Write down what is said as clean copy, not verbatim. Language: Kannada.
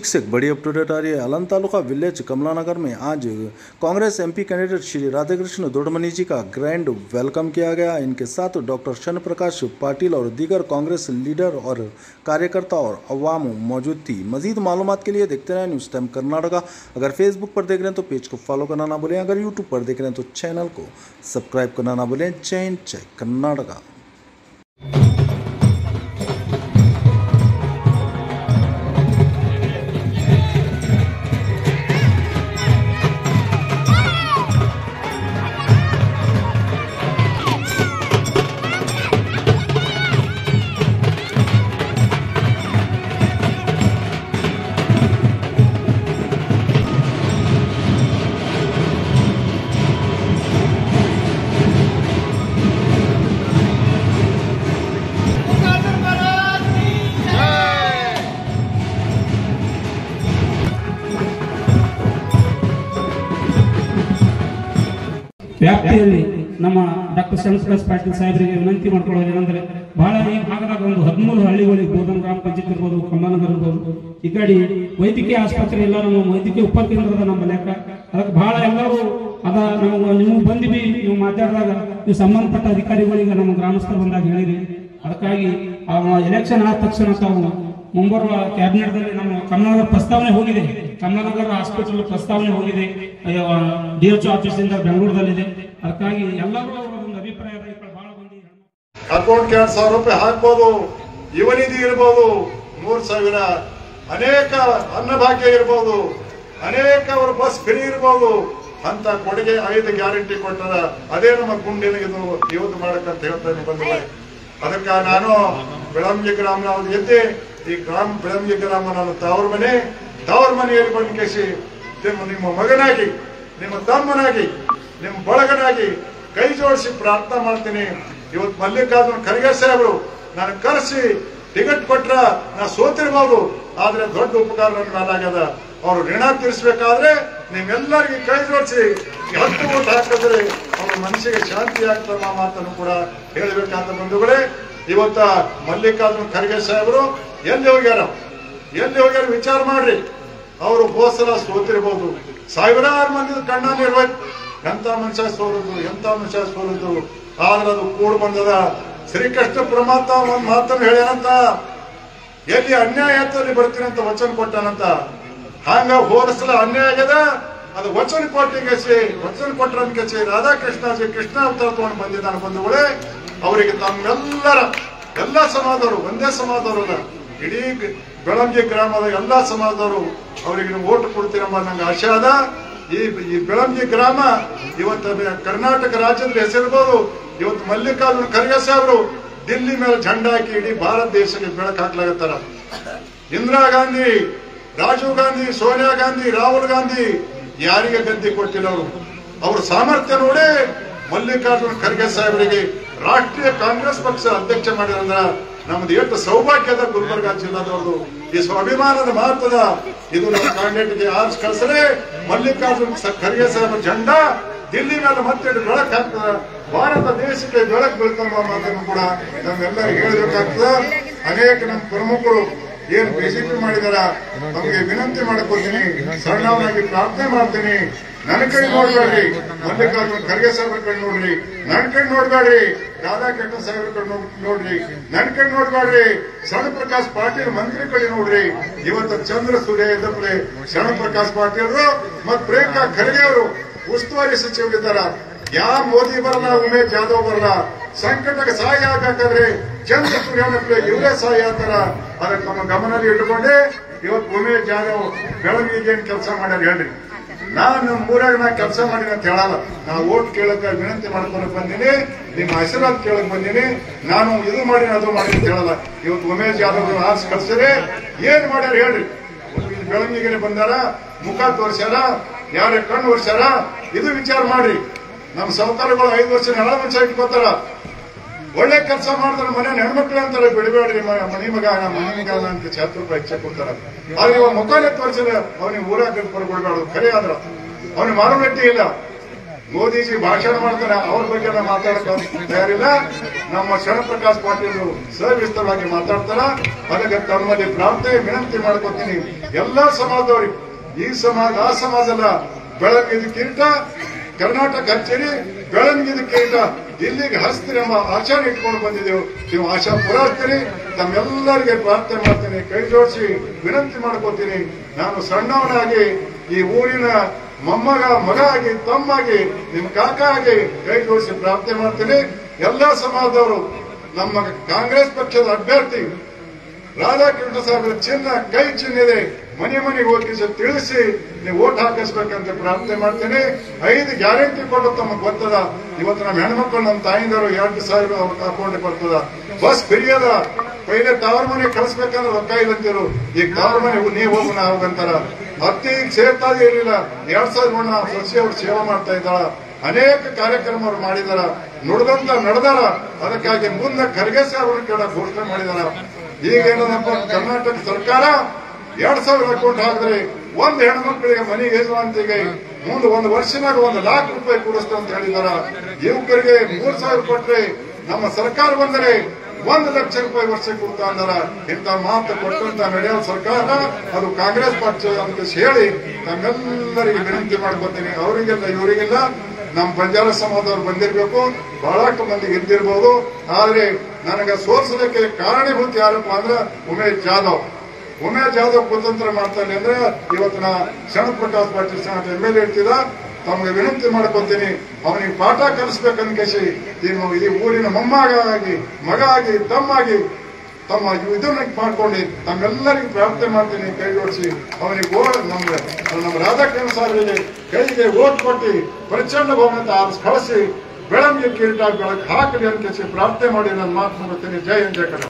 से एक बड़ी अपडेट आ रही है। अलंग तालुका विलेज कमलानगर में आज कांग्रेस एमपी कैंडिडेट श्री राधाकृष्ण दोडमनी जी का ग्रैंड वेलकम किया गया। इनके साथ डॉक्टर शनि प्रकाश पाटिल और दीगर कांग्रेस लीडर और कार्यकर्ता और अवाम मौजूद थी। मजीद मालूमात के लिए देखते रहें न्यूज़ टाइम कर्नाटका। अगर फेसबुक पर देख रहे हैं तो पेज को फॉलो करना ना भूलें, अगर यूट्यूब पर देख रहे हैं तो चैनल को सब्सक्राइब करना ना भूलें। जय हिंद, जय कर्नाटका। ವ್ಯಾಪ್ತಿಯಲ್ಲಿ ನಮ್ಮ ಡಾಕ್ಟರ್ ಶನಿ ಪ್ರಕಾಶ್ ಪಾಟೀಲ್ ಸಾಹೇಬರಿಗೆ ವಿನಂತಿ ಮಾಡ್ಕೊಳ್ಳೋದೇನೆಂದ್ರೆ ಬಹಳ ಈ ಭಾಗದಾಗ ಒಂದು 13 ಹಳ್ಳಿಗಳಿಗೆ ಬೋಧನ ಗ್ರಾಮ ಪಂಚಾಯತ್ ಇರ್ಬೋದು, ಕಮಲಾನಗರ ಇರ್ಬೋದು, ಈ ಕಡೆ ವೈದ್ಯಕೀಯ ಆಸ್ಪತ್ರೆ ಇಲ್ಲ, ನಮ್ಮ ವೈದ್ಯಕೀಯ ಉಪಕೇಂದ್ರದ ನಮ್ಮ ಲೆಕ್ಕ ಅದಕ್ಕೆ ಬಹಳ ಎಲ್ಲರೂ ಅದ ನಮಗೆ ನೀವು ಬಂದಿವಿ, ನೀವು ಮಾತಾಡಿದಾಗ ನೀವು ಸಂಬಂಧಪಟ್ಟ ಅಧಿಕಾರಿಗಳಿಗೆ ನಮ್ಮ ಗ್ರಾಮಸ್ಥರು ಬಂದಾಗ ಹೇಳಿರಿ. ಅದಕ್ಕಾಗಿ ಎಲೆಕ್ಷನ್ ಆದ ತಕ್ಷಣ ತಾವು ಮುಂಬರುವ ಕ್ಯಾಬಿನೆಟ್ ದಲ್ಲಿ ನಮ್ಮ ಕಮಲಾನಗರ ಪ್ರಸ್ತಾವನೆ ಹೋಗಿದೆ, ಕಮಲಾನಗರ ಹಾಸ್ಪಿಟಲ್ ಪ್ರಸ್ತಾವನೆ ಹೋಗಿದೆ, DHO ಆಫೀಸ್ ಇಂದ ಬೆಂಗಳೂರದಲ್ಲಿದೆ. ಅದಕ್ಕಾಗಿ ಎಲ್ಲರೂ ಒಂದು ಅಭಿಪ್ರಾಯ ಬಹಳ ಮಂದಿ ಅಕೌಂಟ್ಗೆ 2,000 ರೂಪಾಯಿ ಹಾಕ್ಬೋದು, ಯುವನಿಧಿ ಇರ್ಬೋದು, 3,000 ಅನೇಕ ಅನ್ನಭಾಗ್ಯ ಇರ್ಬೋದು, ಅನೇಕ ಅವರು ಬಸ್ ಫ್ರೀ ಇರ್ಬೋದು ಅಂತ ಕೊಡುಗೆ 5 ಗ್ಯಾರಂಟಿ ಕೊಟ್ಟದ. ಅದೇ ನಮ್ಮ ಗುಂಡಿನ ಇದು ಇವತ್ತು ಮಾಡಕ್ಕಂತ ಹೇಳ್ತಾನೆ ಬಂದಿದೆ. ಅದಕ್ಕೆ ನಾನು ಬೆಳಂಗಿ ಗ್ರಾಮ ಎದ್ದೆ ಈ ಗ್ರಾಮ ಬೆಳಂಗಿ ಗ್ರಾಮ ನಾನು ತವರ ಮನೆಯಲ್ಲಿ ಬಂದು ಕೇಸಿ ನಿಮ್ಮ ಮಗನಾಗಿ, ನಿಮ್ಮ ತಮ್ಮನಾಗಿ, ನಿಮ್ಮ ಬಳಗನಾಗಿ ಕೈ ಜೋಡಿಸಿ ಪ್ರಾರ್ಥನೆ ಮಾಡ್ತೀನಿ. ಇವತ್ತು ಮಲ್ಲಿಕಾರ್ಜುನ ಖರ್ಗೆ ಸಾಹೇಬರು ನಾನು ಕರೆಸಿ ಟಿಕೆಟ್ ಕೊಟ್ರ ನಾ ಸೋತಿರ್ಬೋದು, ಆದ್ರೆ ದೊಡ್ಡ ಉಪಕಾರ ನನ್ನ ಮೇಲಾಗ್ಯದ. ಅವರು ಋಣ ತೀರಿಸಬೇಕಾದ್ರೆ ನಿಮ್ಮೆಲ್ಲರಿಗೆ ಕೈ ಜೋಡಿಸಿ 10 ಓಟ್ ಹಾಕಿದ್ರೆ ಅವ್ರ ಮನಸ್ಸಿಗೆ ಶಾಂತಿ ಆಗ್ತದೆ ಆ ಮಾತನ್ನು ಕೂಡ ಹೇಳಬೇಕಂತ ಬಂಧುಗಳೇ. ಇವತ್ತ ಮಲ್ಲಿಕಾರ್ಜುನ ಖರ್ಗೆ ಸಾಹೇಬರು ಎಲ್ಲಿ ಹೋಗ್ಯಾರ ವಿಚಾರ ಮಾಡ್ರಿ. ಅವರು ಹೋಸಲ ಸೋತಿರ್ಬೋದು, ಸಾವಿರಾರು ಮಂದಿ ಕಣ್ಣಲ್ಲಿ ಇರ್ಬೇಕು, ಎಂತ ಮನುಷ್ಯ ಸೋಲುದು ಆದ್ರೆ ಅದು ಕೂಡ್ ಬಂದದ. ಶ್ರೀಕೃಷ್ಣ ಪರಮಾತ್ಮ ಒಂದ್ ಮಾತನ್ನು ಹೇಳ್ಯಾನಂತ, ಎಲ್ಲಿ ಅನ್ಯಾಯ ಅಲ್ಲಿ ಬರ್ತೀನಂತ ವಚನ ಕೊಟ್ಟಾನಂತ. ಹಂಗ ಹೋದಸಲ ಅನ್ಯಾಯ ಆಗ್ಯದ, ಅದು ವಚನ ಕೊಟ್ಟರಂತ ರಾಧಾಕೃಷ್ಣಜಿ ಕೃಷ್ಣ ಅವತಾರ ತಗೊಂಡು ಬಂದಿದ್ದಾನೆ ಬಂಧುಗಳೇ. ಅವರಿಗೆ ತಮ್ಮೆಲ್ಲರ ಎಲ್ಲಾ ಸಮಾಜದವರು ಒಂದೇ ಸಮಾಜದವರಲ್ಲ, ಇಡೀ ಬೆಳಂಗಿ ಗ್ರಾಮದ ಎಲ್ಲಾ ಸಮಾಜದವರು ಅವರಿಗೆ ನೀವು ಓಟ್ ಕೊಡ್ತೀರಮ್ಮ ನಂಗೆ ಆಶೆ ಅದ. ಈ ಬೆಳಂಗಿ ಗ್ರಾಮ ಇವತ್ತು ಕರ್ನಾಟಕ ರಾಜ್ಯದ ಹೆಸರಿರ್ಬೋದು. ಇವತ್ತು ಮಲ್ಲಿಕಾರ್ಜುನ ಖರ್ಗೆ ಸಾಹೇಬರು ದಿಲ್ಲಿ ಮೇಲೆ झंडा ಹಾಕಿ ಇಡೀ ಭಾರತ ದೇಶಕ್ಕೆ ಬೆಳಕು ಹಾಕ್ಲಾಗತ್ತಾರ. ಇಂದಿರಾ ಗಾಂಧಿ, ರಾಜೀವ್ ಗಾಂಧಿ, ಸೋನಿಯಾ ಗಾಂಧಿ, ರಾಹುಲ್ ಗಾಂಧಿ ಯಾರಿಗೆ ಗದ್ದೆ ಕೊಟ್ಟಿಲ್ಲ. ಅವ್ರ ಸಾಮರ್ಥ್ಯ ನೋಡಿ ಮಲ್ಲಿಕಾರ್ಜುನ ಖರ್ಗೆ ಸಾಹೇಬರಿಗೆ ರಾಷ್ಟ್ರೀಯ ಕಾಂಗ್ರೆಸ್ ಪಕ್ಷ ಅಧ್ಯಕ್ಷ ಮಾಡಿರಂದ್ರ ನಮ್ದು ಎಷ್ಟು ಸೌಭಾಗ್ಯದ ಗುಲ್ಬರ್ಗಾ ಜಿಲ್ಲಾದವ್ರದು. ಈ ಸ್ವಾಭಿಮಾನದ ಮಾತದ ಇದು ನಮ್ಮ ಕ್ಯಾಂಡಿಡೇಟ್ಗೆ ಆರ್ಸ್ ಕಳಿಸರೆ ಮಲ್ಲಿಕಾರ್ಜುನ ಖರ್ಗೆ ಸಾಹೇಬರ झंडा ದಿಲ್ಲಿ ಮೇಲೆ ಮತ್ತೆ ಬೆಳಕು ಹಾಕ್ತದ, ಭಾರತ ದೇಶಕ್ಕೆ ಬೆಳಕು ಬೀಳ್ತಂಬ ಮಾತನ್ನು ಕೂಡ ನಮ್ಮೆಲ್ಲರಿಗೂ ಹೇಳಬೇಕಾಗ್ತದ. ಅನೇಕ ನಮ್ಮ ಪ್ರಮುಖರು ಏನ್ ಬಿಜೆಪಿ ಮಾಡಿದಾರ ನಮ್ಗೆ ವಿನಂತಿ ಮಾಡ್ಕೊತೀನಿ, ಸಣ್ಣವನಾಗಿ ಪ್ರಾರ್ಥನೆ ಮಾಡ್ತೀನಿ. ನನ್ನ ಕೈ ನೋಡ್ಬೇಡ್ರಿ, ಮಲ್ಲಿಕಾರ್ಜುನ ಖರ್ಗೆ ಸಾಹೇಬ್ರ ಕೈ ನೋಡ್ರಿ, ನನ್ನ ಕೈ ನೋಡ್ಬೇಡ್ರಿ, ರಾಧಾಕೃಷ್ಣ ಸಾಹೇಬ್ರ ಕೈ ನೋಡ್ರಿ, ನನ್ನ ಕೈ ನೋಡ್ಬೇಡ್ರಿ, ಶನಿ ಪ್ರಕಾಶ್ ಪಾಟೀಲ್ ಮಂತ್ರಿ ಕಡೆ ನೋಡ್ರಿ. ಇವತ್ತು ಚಂದ್ರ ಸೂರ್ಯ ಇದ್ದಪ್ಲೆ ಶನಿ ಪ್ರಕಾಶ್ ಪಾಟೀಲ್ರು ಮತ್ ಪ್ರಿಯಾಂಕಾ ಖರ್ಗೆ ಅವರು ಉಸ್ತುವಾರಿ ಸಚಿವರಿದ್ದಾರ. ಯಾವ ಮೋದಿ ಬರಲ್ಲ, ಉಮೇಶ್ ಜಾಧವ್ ಬರಲ್ಲ. ಸಂಕಟಕ್ಕೆ ಸಹಾಯ ಆಗ್ಬೇಕಾದ್ರೆ ಚಂದ್ರ ಸೂರ್ಯನಪ್ಲೆ ಇವರೇ ಸಹಾಯ ಆಗ್ತಾರ. ಅದಕ್ಕೆ ನಮ್ಮ ಗಮನದಲ್ಲಿ ಇಟ್ಟುಕೊಂಡೆ ಇವತ್ತು ಉಮೇಶ್ ಜಾಧವ್ ಬೆಳಗಿಗೆ ಏನ್ ಕೆಲಸ ಮಾಡ್ಯಾರ ಹೇಳ್ರಿ. ನಾನು ಊರಾಗ ನಾ ಕೆಲಸ ಮಾಡಿನ ಅಂತ ಹೇಳಲ್ಲ, ನಾ ಓಟ್ ಕೇಳಕ್ ವಿನಂತಿ ಮಾಡ್ಕೊಳಕ್ ಬಂದೀನಿ, ನಿಮ್ಮ ಆಶೀರ್ವಾದ ಕೇಳಕ್ ಬಂದೀನಿ. ನಾನು ಇದು ಮಾಡಿ ಅದು ಮಾಡಿ ಅಂತ ಹೇಳಲ್ಲ. ಇವತ್ತು ಉಮೇಶ್ ಜಾಧವ್ ಆರ್ಸ್ ಕಳ್ಸಿದ್ರೆ ಏನ್ ಮಾಡ್ಯಾರ ಹೇಳ್ರಿ. ಬೆಳಗಿಗೆ ಬಂದಾರ, ಮುಖ ತೋರ್ಸ್ಯಾರ, ಯಾರ ಕಣ್ಣು ಒರ್ಸ್ಯಾರ, ಇದು ವಿಚಾರ ಮಾಡ್ರಿ. ನಮ್ಮ ಸಹಕಾರಗಳು 5 ವರ್ಷ ನೆಲ ಮುಂಚೆ ಇಟ್ಕೋತಾರ, ಒಳ್ಳೆ ಕೆಲಸ ಮಾಡಿದ್ರೆ ಮನೆ ಹೆಣ್ಮಕ್ಳು ಅಂತಾರೆ ಬಿಡಬೇಡ್ರಿ ಮನಿ ಮಗ ಅಂತ 10 ರೂಪಾಯಿ ಹೆಚ್ಚೆ ಕೊಡ್ತಾರ. ಆದ್ರೆ ಇವಾಗ ಮುಖಾನೆ ತೋರಿಸಿದ್ರೆ ಅವನಿಗೆ ಊರಾಗ ಕೊಡ್ಬೇಡ, ಖರೆ ಆದ್ರ ಅವನಿಗೆ ಮಾರುಕಟ್ಟೆ ಇಲ್ಲ. ಮೋದಿಜಿ ಭಾಷಣ ಮಾಡ್ತಾರೆ, ಅವ್ರ ಬಗ್ಗೆ ನಾವು ಮಾತಾಡಕ್ಕೆ ತಯಾರಿಲ್ಲ. ನಮ್ಮ ಶರಣಪ್ರಕಾಶ್ ಪಾಟೀಲ್ ಸವಿಸ್ತರವಾಗಿ ಮಾತಾಡ್ತಾರ. ಅದಕ್ಕೆ ತಮ್ಮಲ್ಲಿ ಪ್ರಾರ್ಥನೆ ವಿನಂತಿ ಮಾಡ್ಕೊತೀನಿ, ಎಲ್ಲಾ ಸಮಾಜದವ್ರಿಗೆ, ಈ ಸಮಾಜ ಆ ಸಮಾಜ ಅಲ್ಲ, ಬೆಳಗಿದ ಕಿರೀಟ ಕರ್ನಾಟಕ ಕಚೇರಿ ಬೆಳಗಿದ ಕಿರೀಟ ಇಲ್ಲಿಗೆ ಹಸ್ತಿರಿ ಎಂಬ ಆಚಾರ ಇಟ್ಕೊಂಡು ಬಂದಿದ್ದೆವು. ನೀವು ಆಶಾ ಪೂರೈಸ್ತೀರಿ. ತಮ್ಮೆಲ್ಲರಿಗೆ ಪ್ರಾರ್ಥನೆ ಮಾಡ್ತೀನಿ, ಕೈ ಜೋಡಿಸಿ ವಿನಂತಿ ಮಾಡ್ಕೋತೀನಿ. ನಾನು ಸಣ್ಣವನಾಗಿ ಈ ಊರಿನ ಮೊಮ್ಮಗ, ಮಗ ಆಗಿ, ತಮ್ಮಾಗಿ, ನಿಮ್ ಕಾಕ ಆಗಿ ಕೈ ಜೋಡಿಸಿ ಪ್ರಾರ್ಥನೆ ಮಾಡ್ತೀನಿ. ಎಲ್ಲಾ ಸಮಾಜದವರು ನಮ್ಮ ಕಾಂಗ್ರೆಸ್ ಪಕ್ಷದ ಅಭ್ಯರ್ಥಿ ರಾಧಾಕೃಷ್ಣ ಸಾಹೇಬರ ಚಿನ್ನ ಕೈ ಚಿನ್ನ ಇದೆ, ಮನೆ ಮನೆಗೆ ಹೋಗಿ ತಿಳಿಸಿ ನೀವು ಓಟ್ ಹಾಕಿಸ್ಬೇಕಂತ ಪ್ರಾರ್ಥನೆ ಮಾಡ್ತೇನೆ. 5 ಗ್ಯಾರಂಟಿ ಕೊಟ್ಟು ತಮಗೆ ಗೊತ್ತದ. ಇವತ್ತು ನಮ್ಮ ಹೆಣ್ಮಕ್ಳು, ನಮ್ಮ ತಾಯಿಂದರು 2,000 ಅವ್ರ ಅಕೌಂಟ್ ಬರ್ತದ. ಬಸ್ ಫ್ರೀ ಅದ. ಪೈಲೆ ತವರ ಮನೆ ಕಳಿಸ್ಬೇಕಂದ್ರೆ ರೊಕ್ಕ ಇಲ್ಲಂತಿರು, ಈಗ ತವರ ಮನೆ ನೀವು ಹೋಗೋಣ ಹೋಗಂತಾರ. ಅತ್ತಿ ಈಗ ಸೇರ್ತಾ ಇರಲಿಲ್ಲ. 2,000 ಸೊಸೆ ಅವ್ರು ಸೇವೆ ಮಾಡ್ತಾ ಇದ್ದಾಳ. ಅನೇಕ ಕಾರ್ಯಕ್ರಮ ಅವ್ರು ಮಾಡಿದಾರ, ನುಡ್ದಂತ ನಡೆದಾರ. ಅದಕ್ಕಾಗಿ ಮುಂದೆ ಖರ್ಗೆ ಸಾಹೇಬರು ಕೂಡ ಘೋಷಣೆ ಮಾಡಿದಾರ. ಈಗೇನಪ್ಪ, ಕರ್ನಾಟಕ ಸರ್ಕಾರ 2,000 ಅಕೌಂಟ್ ಹಾಕಿದ್ರೆ ಒಂದು ಹೆಣ್ಮಕ್ಳಿಗೆ ಮನೆ ಯಜಮಾಂತಿಗೆ ಮುಂದೆ 1 ವರ್ಷನಾಗ 1 ಲಕ್ಷ ರೂಪಾಯಿ ಕೊಡಿಸ್ತಾ ಅಂತ ಹೇಳಿದಾರ. ಯುವಕರಿಗೆ 3,000 ಕೊಟ್ರೆ ನಮ್ಮ ಸರ್ಕಾರ ಬಂದರೆ 1 ಲಕ್ಷ ರೂಪಾಯಿ ವರ್ಷ ಕೊಡ್ತಾ ಅಂದಾರ. ಇಂಥ ಮಾತು ಕೊಟ್ಟಂತ ನಡೆಯೋ ಸರ್ಕಾರ ಅದು ಕಾಂಗ್ರೆಸ್ ಪಕ್ಷ ಅಂತ ಹೇಳಿ ತಮ್ಮೆಲ್ಲರಿಗೆ ವಿನಂತಿ ಮಾಡ್ಕೊತೀನಿ. ಅವರಿಗೆಲ್ಲ ಇವರಿಗೆಲ್ಲ ನಮ್ಮ ಬಂಜಾರ ಸಮಾಜದವ್ರು ಬಂದಿರಬೇಕು, ಬಹಳಷ್ಟು ಮಂದಿಗೆ ಇದ್ದಿರ್ಬೋದು. ಆದ್ರೆ ನನಗೆ ಸೋಲಿಸಲಿಕ್ಕೆ ಕಾರಣೀಭೂತ ಯಾರಪ್ಪ ಅಂದ್ರೆ ಉಮೇಶ್ ಜಾಧವ್ ಕುತಂತ್ರ ಮಾಡ್ತಾನೆ ಅಂದ್ರೆ ಇವತ್ತಿನ ಶರಣಪ್ರಕಾಶ್ ಪಾಟೀಲ್ MLA ಇರ್ತಿದ. ತಮಗೆ ವಿನಂತಿ ಮಾಡ್ಕೊತೀನಿ, ಅವನಿಗೆ ಪಾಠ ಕಲಿಸ್ಬೇಕಂದ ಕೇಸಿ ಈ ಊರಿನ ಮೊಮ್ಮಗ ಆಗಿ, ಮಗ ಆಗಿ, ತಮ್ಮಾಗಿ ತಮ್ಮ ಇದನ್ನ ಮಾಡ್ಕೊಂಡು ತಮ್ಮೆಲ್ಲರಿಗೂ ಪ್ರಾರ್ಥನೆ ಮಾಡ್ತೀನಿ, ಕೈ ಜೋಡಿಸಿ ಅವನಿಗೆ ನಮ್ಮ ರಾಧಾಕೃಷ್ಣ ಸಾಹೇಬರಿಗೆ ಕೈಗೆ ಓಟ್ ಕೊಟ್ಟು ಪ್ರಚಂಡ ಬಹುಮತ ಕಳಿಸಿ ಬೆಳಗ್ಗೆ ಕಿರೀಟ ಬೆಳಗ್ಗೆ ಹಾಕಲಿ ಅಂತ ಪ್ರಾರ್ಥನೆ ಮಾಡಿ ನನ್ನ ಮಾತು ಮುಗಿಸ್ತೀನಿ. ಜೈ ಹಿಂದ್, ಜೈ ಕರ್ನಾಟಕ.